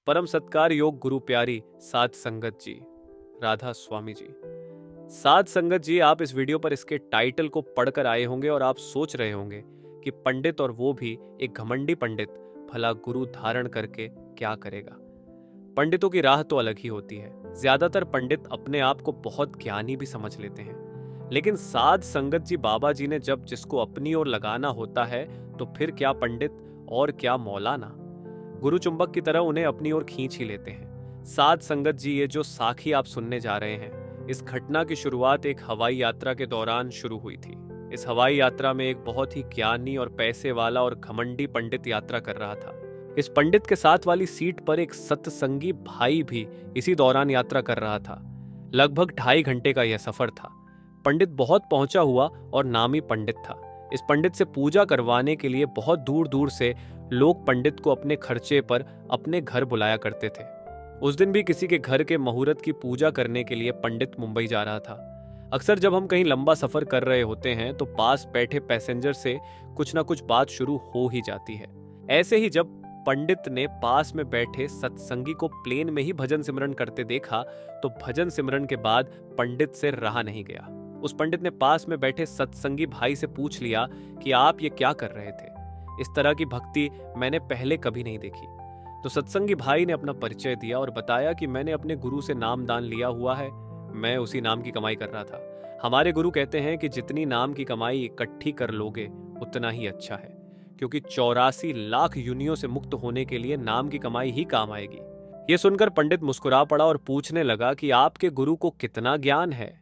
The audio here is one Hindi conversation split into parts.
परम सत्कार योग गुरु प्यारी साध संगत जी, राधा स्वामी जी। साध संगत जी, आप इस वीडियो पर इसके टाइटल को पढ़कर आए होंगे और आप सोच रहे होंगे कि पंडित, और वो भी एक घमंडी पंडित, भला गुरु धारण करके क्या करेगा। पंडितों की राह तो अलग ही होती है। ज्यादातर पंडित अपने आप को बहुत ज्ञानी भी समझ लेते हैं, लेकिन साध संगत जी बाबा जी ने जब जिसको अपनी ओर लगाना होता है तो फिर क्या पंडित और क्या मौलाना, गुरु चुंबक की तरह उन्हें अपनी ओर खींच ही लेते हैं। साध संगत जी, ये जो साखी आप सुनने जा रहे हैं, इस घटना की शुरुआत एक हवाई यात्रा के दौरान शुरू हुई थी। इस हवाई यात्रा में एक बहुत ही ज्ञानी और पैसे वाला और घमंडी पंडित यात्रा कर रहा था। इस पंडित के साथ वाली सीट पर एक सत्संगी भाई भी इसी दौरान यात्रा कर रहा था। लगभग 2.5 घंटे का यह सफर था। पंडित बहुत पहुंचा हुआ और नामी पंडित था। इस पंडित से पूजा करवाने के लिए बहुत दूर दूर से लोग पंडित को अपने खर्चे पर अपने घर बुलाया करते थे। उस दिन भी किसी के घर के मुहूर्त की पूजा करने के लिए पंडित मुंबई जा रहा था। अक्सर जब हम कहीं लंबा सफर कर रहे होते हैं तो पास बैठे पैसेंजर से कुछ ना कुछ बात शुरू हो ही जाती है। ऐसे ही जब पंडित ने पास में बैठे सत्संगी को प्लेन में ही भजन सिमरन करते देखा तो भजन सिमरन के बाद पंडित से रहा नहीं गया। उस पंडित ने पास में बैठे सत्संगी भाई से पूछ लिया कि आप ये क्या कर रहे थे, इस तरह की भक्ति मैंने पहले कभी नहीं देखी। तो सत्संगी भाई ने अपना परिचय दिया और बताया कि मैंने अपने गुरु से नाम दान लिया हुआ है, मैं उसी नाम की कमाई कर रहा था। हमारे गुरु कहते हैं कि जितनी नाम की कमाई इकट्ठी कर लोगे उतना ही अच्छा है, क्योंकि 84 लाख योनियों से मुक्त होने के लिए नाम की कमाई ही काम आएगी। ये सुनकर पंडित मुस्कुरा पड़ा और पूछने लगा कि आपके गुरु को कितना ज्ञान है।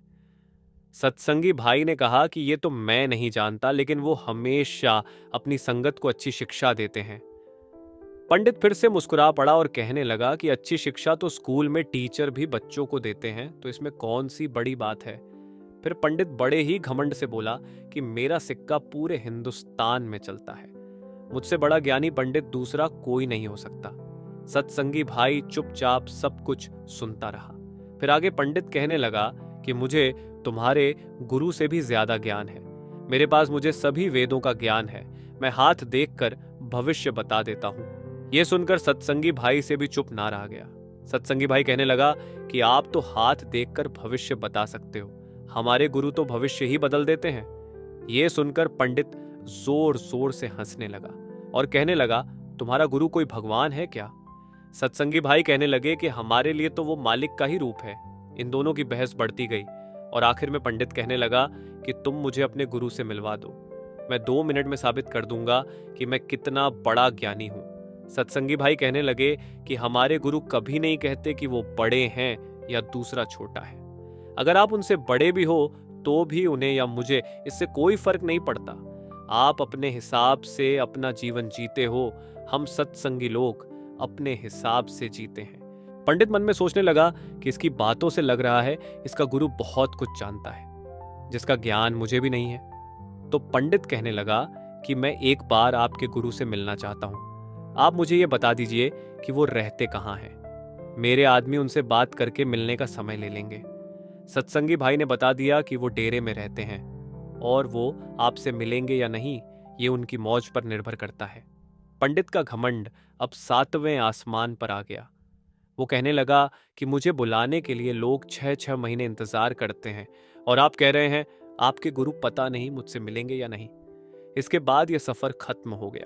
सत्संगी भाई ने कहा कि ये तो मैं नहीं जानता, लेकिन वो हमेशा अपनी संगत को अच्छी शिक्षा देते हैं। पंडित फिर से मुस्कुरा पड़ा और कहने लगा कि अच्छी शिक्षा तो स्कूल में टीचर भी बच्चों को देते हैं, तो इसमें कौन सी बड़ी बात है। फिर पंडित बड़े ही घमंड से बोला कि मेरा सिक्का पूरे हिंदुस्तान में चलता है, मुझसे बड़ा ज्ञानी पंडित दूसरा कोई नहीं हो सकता। सत्संगी भाई चुपचाप सब कुछ सुनता रहा। फिर आगे पंडित कहने लगा कि मुझे तुम्हारे गुरु से भी ज्यादा ज्ञान है। मेरे पास मुझे सभी वेदों का ज्ञान है, मैं हाथ देखकर भविष्य बता देता हूं। यह सुनकर सत्संगी भाई से भी चुप ना रह गया। सत्संगी भाई कहने लगा कि आप तो हाथ देखकर भविष्य बता सकते हो, हमारे गुरु तो भविष्य ही बदल देते हैं। यह सुनकर पंडित जोर जोर से हंसने लगा और कहने लगा, तुम्हारा गुरु कोई भगवान है क्या? सत्संगी भाई कहने लगे कि हमारे लिए तो वो मालिक का ही रूप है। इन दोनों की बहस बढ़ती गई और आखिर में पंडित कहने लगा कि तुम मुझे अपने गुरु से मिलवा दो, मैं 2 मिनट में साबित कर दूंगा कि मैं कितना बड़ा ज्ञानी हूं। सत्संगी भाई कहने लगे कि हमारे गुरु कभी नहीं कहते कि वो बड़े हैं या दूसरा छोटा है। अगर आप उनसे बड़े भी हो तो भी उन्हें या मुझे इससे कोई फर्क नहीं पड़ता। आप अपने हिसाब से अपना जीवन जीते हो, हम सत्संगी लोग अपने हिसाब से जीते हैं। पंडित मन में सोचने लगा कि इसकी बातों से लग रहा है इसका गुरु बहुत कुछ जानता है, जिसका ज्ञान मुझे भी नहीं है। तो पंडित कहने लगा कि मैं एक बार आपके गुरु से मिलना चाहता हूं, आप मुझे ये बता दीजिए कि वो रहते कहाँ हैं। मेरे आदमी उनसे बात करके मिलने का समय ले लेंगे। सत्संगी भाई ने बता दिया कि वो डेरे में रहते हैं और वो आपसे मिलेंगे या नहीं ये उनकी मौज पर निर्भर करता है। पंडित का घमंड अब 7वें आसमान पर आ गया। वो कहने लगा कि मुझे बुलाने के लिए लोग 6-6 महीने इंतजार करते हैं और आप कह रहे हैं आपके गुरु पता नहीं मुझसे मिलेंगे या नहीं। इसके बाद यह सफर खत्म हो गया।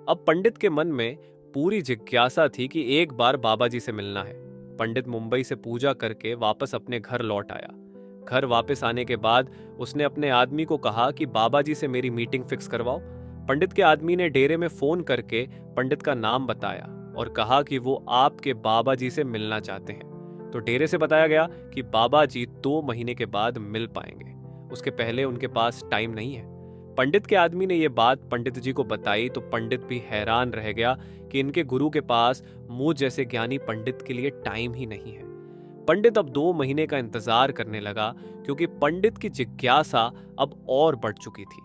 अब पंडित के मन में पूरी जिज्ञासा थी कि एक बार बाबा जी से मिलना है। पंडित मुंबई से पूजा करके वापस अपने घर लौट आया। घर वापस आने के बाद उसने अपने आदमी को कहा कि बाबा जी से मेरी मीटिंग फिक्स करवाओ। पंडित के आदमी ने डेरे में फोन करके पंडित का नाम बताया और कहा कि वो आपके बाबा जी से मिलना चाहते हैं। तो डेरे से बताया गया कि बाबा जी 2 महीने के बाद मिल पाएंगे, उसके पहले उनके पास टाइम नहीं है। पंडित के आदमी ने यह बात पंडित जी को बताई तो पंडित भी हैरान रह गया कि इनके गुरु के पास मुझ जैसे ज्ञानी पंडित के लिए टाइम ही नहीं है। पंडित अब 2 महीने का इंतजार करने लगा, क्योंकि पंडित की जिज्ञासा अब और बढ़ चुकी थी।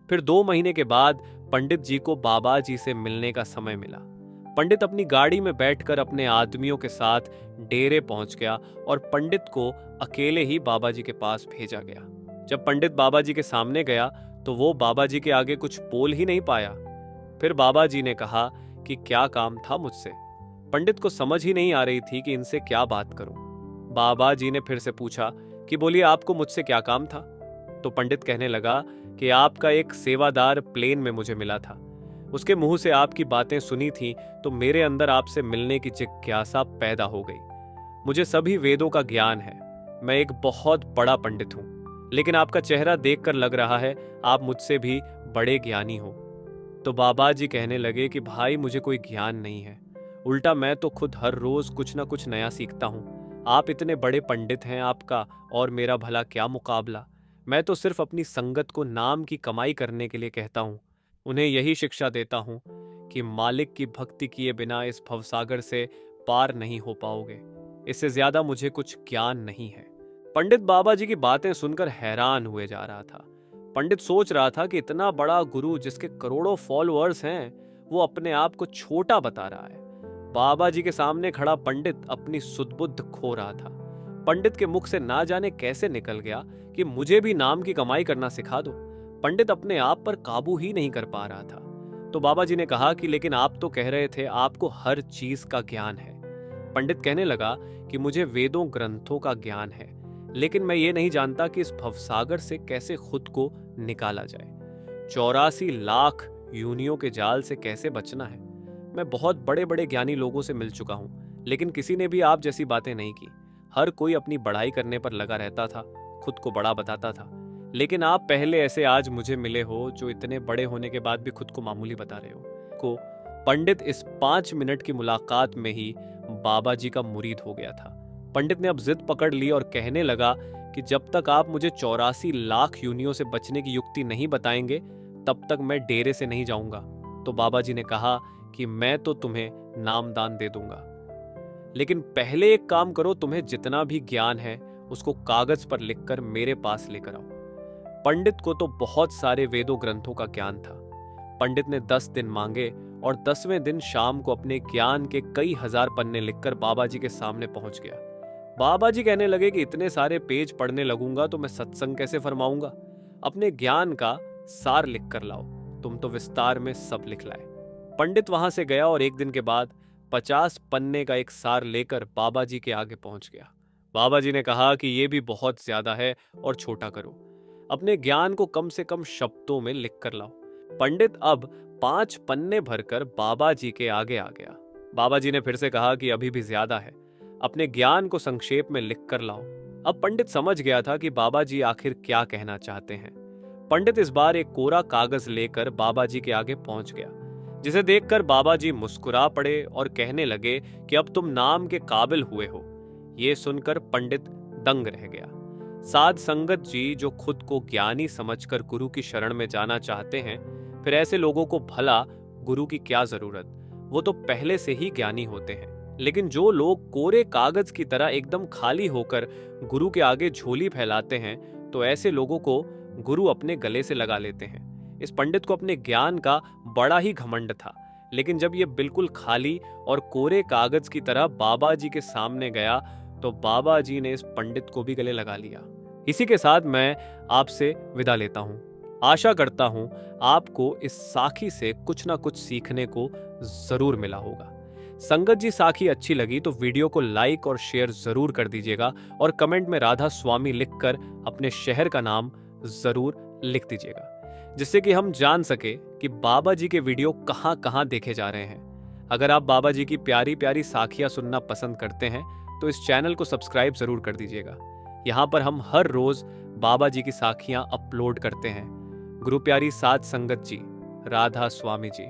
फिर 2 महीने के बाद पंडित जी को बाबा जी से मिलने का समय मिला। पंडित अपनी गाड़ी में बैठकर अपने आदमियों के साथ डेरे पहुंच गया और पंडित को अकेले ही बाबा जी के पास भेजा गया। जब पंडित बाबा जी के सामने गया तो वो बाबा जी के आगे कुछ बोल ही नहीं पाया। फिर बाबा जी ने कहा कि क्या काम था मुझसे। पंडित को समझ ही नहीं आ रही थी कि इनसे क्या बात करूं। बाबा जी ने फिर से पूछा कि बोलिए आपको मुझसे क्या काम था। तो पंडित कहने लगा कि आपका एक सेवादार प्लेन में मुझे मिला था, उसके मुंह से आपकी बातें सुनी थी तो मेरे अंदर आपसे मिलने की जिज्ञासा पैदा हो गई। मुझे सभी वेदों का ज्ञान है, मैं एक बहुत बड़ा पंडित हूं, लेकिन आपका चेहरा देखकर लग रहा है आप मुझसे भी बड़े ज्ञानी हो। तो बाबा जी कहने लगे कि भाई मुझे कोई ज्ञान नहीं है, उल्टा मैं तो खुद हर रोज कुछ ना कुछ नया सीखता हूं। आप इतने बड़े पंडित हैं, आपका और मेरा भला क्या मुकाबला। मैं तो सिर्फ अपनी संगत को नाम की कमाई करने के लिए कहता हूं, उन्हें यही शिक्षा देता हूं कि मालिक की भक्ति किए बिना इस भवसागर से पार नहीं हो पाओगे। इससे ज्यादा मुझे कुछ ज्ञान नहीं है। पंडित बाबा जी की बातें सुनकर हैरान हुए जा रहा था। पंडित सोच रहा था कि इतना बड़ा गुरु जिसके करोड़ों फॉलोअर्स हैं, वो अपने आप को छोटा बता रहा है। बाबा जी के सामने खड़ा पंडित अपनी सुध-बुद्ध खो रहा था। पंडित के मुख से ना जाने कैसे निकल गया कि मुझे भी नाम की कमाई करना सिखा दो। पंडित अपने आप पर काबू ही नहीं कर पा रहा था। तो बाबा जी ने कहा कि लेकिन आप तो कह रहे थे आपको हर चीज का ज्ञान है। पंडित कहने लगा कि मुझे वेदों ग्रंथों का ज्ञान है, लेकिन मैं ये नहीं जानता कि इस भवसागर से कैसे खुद को निकाला जाए। 84 लाख योनियों के जाल से कैसे बचना है। मैं बहुत बड़े बड़े ज्ञानी लोगों से मिल चुका हूं, लेकिन किसी ने भी आप जैसी बातें नहीं की। हर कोई अपनी बड़ाई करने पर लगा रहता था, खुद को बड़ा बताता था। लेकिन आप पहले ऐसे आज मुझे मिले हो जो इतने बड़े होने के बाद भी खुद को मामूली बता रहे हो। पंडित इस 5 मिनट की मुलाकात में ही बाबा जी का मुरीद हो गया था। पंडित ने अब जिद पकड़ ली और कहने लगा कि जब तक आप मुझे 84 लाख योनियों से बचने की युक्ति नहीं बताएंगे, तब तक मैं डेरे से नहीं जाऊंगा। तो बाबा जी ने कहा कि मैं तो तुम्हें नामदान दे दूंगा, लेकिन पहले एक काम करो, तुम्हें जितना भी ज्ञान है उसको कागज पर लिखकर मेरे पास लेकर आओ। पंडित को तो बहुत सारे वेदों ग्रंथों का ज्ञान था। पंडित ने 10 दिन मांगे और 10वें दिन शाम को अपने ज्ञान के कई हजार पन्ने लिखकर बाबा जी के सामने पहुंच गया। बाबा जी कहने लगे कि इतने सारे पेज पढ़ने लगूंगा तो मैं सत्संग कैसे फरमाऊंगा। अपने ज्ञान का सार लिख कर लाओ। तुम तो विस्तार में सब लिख लाए। पंडित वहां से गया और एक दिन के बाद 50 पन्ने का एक सार लेकर बाबा जी के आगे पहुंच गया। बाबा जी ने कहा कि यह भी बहुत ज्यादा है और छोटा करो। अपने ज्ञान को कम से कम शब्दों में लिख कर लाओ। पंडित अब 5 पन्ने भरकर बाबा जी के आगे आ गया। बाबा जी ने फिर से कहा कि अभी भी ज्यादा है, अपने ज्ञान को संक्षेप में लिख कर लाओ। अब पंडित समझ गया था कि बाबा जी आखिर क्या कहना चाहते हैं। पंडित इस बार एक कोरा कागज लेकर बाबा जी के आगे पहुंच गया, जिसे देखकर बाबा जी मुस्कुरा पड़े और कहने लगे कि अब तुम नाम के काबिल हुए हो। ये सुनकर पंडित दंग रह गया। साध संगत जी जो खुद को ज्ञानी समझकर गुरु की शरण में जाना चाहते हैं, फिर ऐसे लोगों को भला गुरु की क्या जरूरत, वो तो पहले से ही ज्ञानी होते हैं। लेकिन जो लोग कोरे कागज की तरह एकदम खाली होकर गुरु के आगे झोली फैलाते हैं, तो ऐसे लोगों को गुरु अपने गले से लगा लेते हैं। इस पंडित को अपने ज्ञान का बड़ा ही घमंड था, लेकिन जब ये बिल्कुल खाली और कोरे कागज की तरह बाबा जी के सामने गया, तो बाबा जी ने इस पंडित को भी गले लगा लिया। इसी के साथ मैं आपसे विदा लेता हूं। आशा करता हूं आपको इस साखी से कुछ ना कुछ सीखने को जरूर मिला होगा। संगत जी साखी अच्छी लगी तो वीडियो को लाइक और शेयर जरूर कर दीजिएगा और कमेंट में राधा स्वामी लिखकर अपने शहर का नाम जरूर लिख दीजिएगा, जिससे कि हम जान सके कि बाबा जी के वीडियो कहां कहां देखे जा रहे हैं। अगर आप बाबा जी की प्यारी प्यारी साखियां सुनना पसंद करते हैं तो इस चैनल को सब्सक्राइब जरूर कर दीजिएगा। यहाँ पर हम हर रोज बाबा जी की साखियां अपलोड करते हैं। गुरु प्यारी साध संगत जी, राधा स्वामी जी।